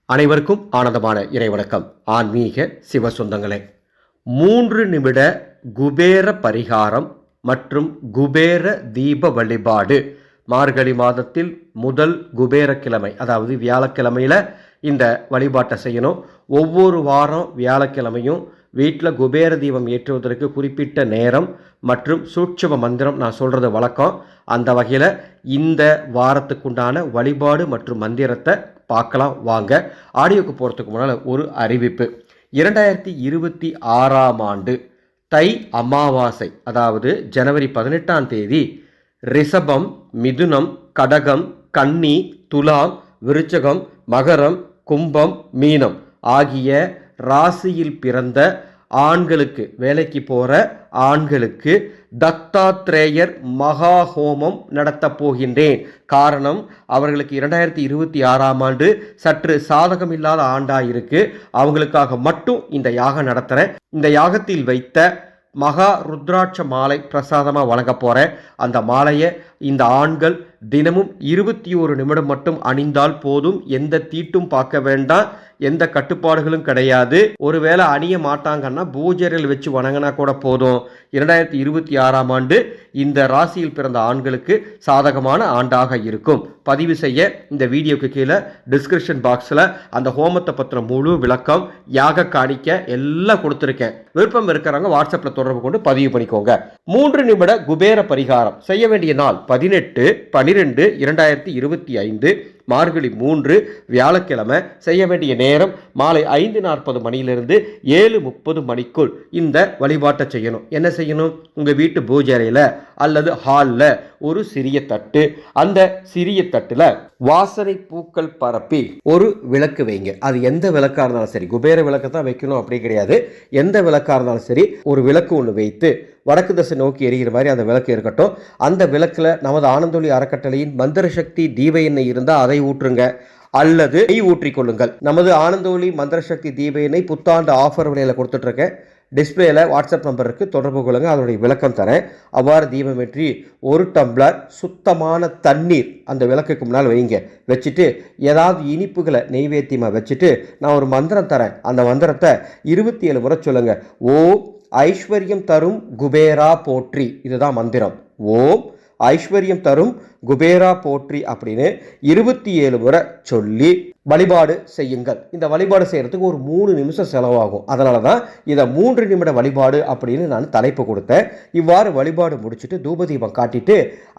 அனைவருக்கும் ஆனந்தமான இறைவணக்கம். ஆன்மீக சிவ சொந்தங்களே, 3 நிமிட குபேர பரிகாரம் மற்றும் குபேர தீப வழிபாடு மார்கழி மாதத்தில் முதல் குபேர கிழமை, அதாவது வியாழக்கிழமையில் இந்த வழிபாட்டை செய்யணும். ஒவ்வொரு வாரம் வியாழக்கிழமையும் வீட்டில் குபேர தீபம் ஏற்றுவதற்கு குறிப்பிட்ட நேரம் மற்றும் சூட்சும மந்திரம் நான் சொல்கிறது வழக்கம். அந்த வகையில் இந்த வாரத்துக்குண்டான வழிபாடு மற்றும் மந்திரத்தை பார்க்கலாம் வாங்க. ஆடியோக்கு போகிறதுக்கு முன்னால் ஒரு அறிவிப்பு. 2026ஆம் ஆண்டு தை அமாவாசை, அதாவது ஜனவரி 18ஆம் தேதி ரிஷபம், மிதுனம், கடகம், கன்னி, துலாம், விருச்சகம், மகரம், கும்பம், மீனம் ஆகிய ராசியில் பிறந்த ஆண்களுக்கு, வேலைக்கு போகிற ஆண்களுக்கு தத்தாத்ரேயர் மகா ஹோமம் நடத்தப் போகின்றேன். காரணம், அவர்களுக்கு 2026ஆம் ஆண்டு சற்று சாதகமில்லாத ஆண்டாக இருக்கு. அவங்களுக்காக மட்டும் இந்த யாகம் நடத்துகிறேன். இந்த யாகத்தில் வைத்த மகா ருத்ராட்ச மாலை பிரசாதமாக வழங்க போகிறேன். அந்த மாலையை இந்த ஆண்கள் தினமும் 21 நிமிடம் மட்டும் அணிந்தால் போதும். எந்த தீட்டும் பார்க்க வேண்டாம், எந்த கட்டுப்பாடுகளும் கிடையாது. ஒருவேளை அணிய மாட்டாங்கன்னா பூஜைகள் வச்சு வணங்கினா கூட போதும். 2026ஆம் ஆண்டு இந்த ராசியில் பிறந்த ஆண்களுக்கு சாதகமான ஆண்டாக இருக்கும். பதிவு செய்ய இந்த வீடியோக்கு கீழே டிஸ்கிரிப்ஷன் பாக்ஸில் அந்த ஹோமத்தை பற்றின முழு விளக்கம், யாக காணிக்க எல்லாம் கொடுத்துருக்கேன். விருப்பம் இருக்கிறவங்க வாட்ஸ்அப்பில் தொடர்பு கொண்டு பதிவு பண்ணிக்கோங்க. 3 நிமிட குபேர பரிகாரம் செய்ய வேண்டிய நாள் 18/12/2025 மார்கழி 3 வியாழக்கிழமை. செய்ய வேண்டிய நேரம் மாலை 5:40 மணியிலிருந்து 7:30 மணிக்குள் இந்த வழிபாட்டை செய்யணும். என்ன செய்யணும்? உங்கள் வீட்டு பூஜை அறையில் அல்லது ஹாலில் ஒரு சிறிய தட்டு, அந்த சிறிய தட்டில் வாசனை பூக்கள் பரப்பி ஒரு விளக்கு வைங்க. அது எந்த விளக்காக இருந்தாலும் சரி, குபேர விளக்கு தான் வைக்கணும் அப்படி கிடையாது. எந்த விளக்காக இருந்தாலும் சரி, ஒரு விளக்கு ஒன்று வைத்து வடக்கு திசை நோக்கி எரிகிற மாதிரி அந்த விளக்கு இருக்கட்டும். அந்த விளக்கில் நமது ஆனந்தொளி அறக்கட்டளையின் மந்திர சக்தி தீப எண்ணெய் இருந்தால் அதை ஊற்றுங்க, அல்லது நெய் ஊற்றிக்கொள்ளுங்கள். நமது ஆனந்தொளி மந்திர சக்தி தீப எண்ணெய் புத்தாண்டு ஆஃபர் விலையில் கொடுத்துட்ருக்கேன். டிஸ்பிளேல வாட்ஸ்அப் நம்பருக்கு தொடர்பு கொள்ளுங்கள், அதனுடைய விளக்கம் தரேன். அவ்வாறு தீபமேற்றி 1 டம்ளர் சுத்தமான தண்ணீர் அந்த விளக்குக்கு முன்னால் வைங்க. வச்சுட்டு ஏதாவது இனிப்புகளை நெய்வேத்தியமாக வச்சுட்டு நான் ஒரு மந்திரம் தரேன். அந்த மந்திரத்தை 27 முறை சொல்லுங்க. ஓம் ஐஸ்வர்யம் தரும் குபேரா போற்றி. இதுதான் மந்திரம். ஓம் ஐஸ்வர்யம் தரும் குபேரா போற்றி அப்படின்னு 27 முறை சொல்லி வழிபாடு செய்யுங்கள். இந்த வழிபாடு செய்யறதுக்கு ஒரு 3 நிமிஷம் செலவாகும். அதனால தான் இதை 3 நிமிட வழிபாடு அப்படின்னு நான் தலைப்பு கொடுத்தேன். இவ்வாறு வழிபாடு முடிச்சுட்டு தூபதீபம் காட்டிட்டு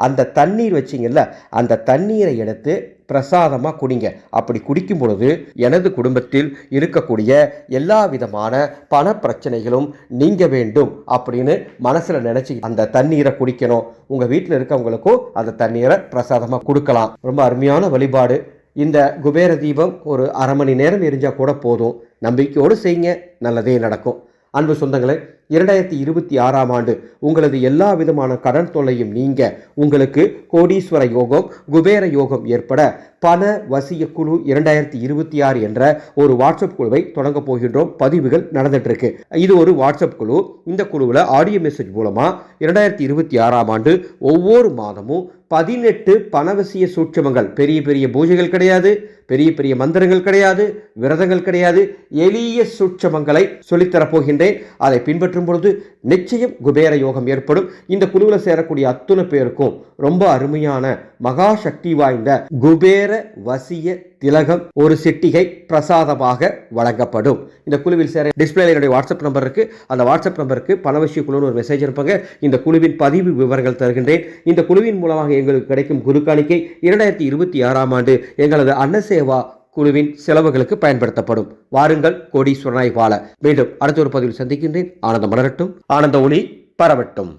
அந்த தண்ணீர் வச்சிங்கல்ல, அந்த தண்ணீரை எடுத்து பிரசாதமாக குடிங்க. அப்படி குடிக்கும் பொழுது எனது குடும்பத்தில் இருக்கக்கூடிய எல்லா விதமான பண பிரச்சனைகளும் நீங்க வேண்டும் அப்படின்னு மனசில் நினச்சி அந்த தண்ணீரை குடிக்கணும். உங்கள் வீட்டில் இருக்கவங்களுக்கும் அந்த தண்ணீரை பிரசாதமாக கொடுக்கலாம். ரொம்ப அருமையான வழிபாடு. இந்த குபேர தீபம் ஒரு அரை மணி நேரம் எரிஞ்சால் கூட போதும். நம்பிக்கையோடு செய்யுங்க, நல்லதே நடக்கும். அன்பு சொந்தங்களே, 2026ஆம் ஆண்டு உங்களது எல்லா விதமான கடன் தொல்லையும் நீங்க உங்களுக்கு கோடீஸ்வர யோகம், குபேர யோகம் ஏற்பட பண வசிய குழு 2026 என்ற ஒரு வாட்ஸ்அப் குழுவை தொடங்க போகின்றோம். பதிவுகள் நடந்துட்டு இருக்கு. இது ஒரு வாட்ஸ்அப் குழு. இந்த குழுவில் ஆடியோ மெசேஜ் மூலமா 2026ஆம் ஆண்டு ஒவ்வொரு மாதமும் 18 பணவசிய சூட்சமங்கள், பெரிய பெரிய பூஜைகள் கிடையாது, பெரிய பெரிய மந்திரங்கள் கிடையாது, விரதங்கள் கிடையாது, எளிய சூட்சமங்களை சொல்லித்தரப்போகின்றேன். அதை பின்பற்றும் பொழுது நிச்சயம் குபேர யோகம் ஏற்படும். இந்த குழுவில் சேரக்கூடிய அத்துணை பேருக்கும் ரொம்ப அருமையான மகா சக்தி வாய்ந்த குபேர வசிய திலகம் ஒரு சிட்டிகை பிரசாதமாக வழங்கப்படும். இந்த குழுவில் சேர டிஸ்பிளேல என்னுடைய வாட்ஸ்அப் நம்பர் இருக்கு. அந்த வாட்ஸ்அப் நம்பருக்கு பணவசிய குழுன்னு ஒரு மெசேஜ் இருப்பாங்க. இந்த குழுவின் பதிவு விவரங்கள் தருகின்றேன். இந்த குழுவின் மூலமாக எங்களுக்கு கிடைக்கும் குரு காணிக்கை 2026ஆம் ஆண்டு எங்களது அன்னசேவா குழுவின் செலவுகளுக்கு பயன்படுத்தப்படும். வாருங்கள், கோடீஸ்வரனாய் வாழ. மீண்டும் அடுத்த ஒரு பதிவில் சந்திக்கின்றேன். ஆனந்தம் மலரட்டும், ஆனந்த ஒளி பரவட்டும்.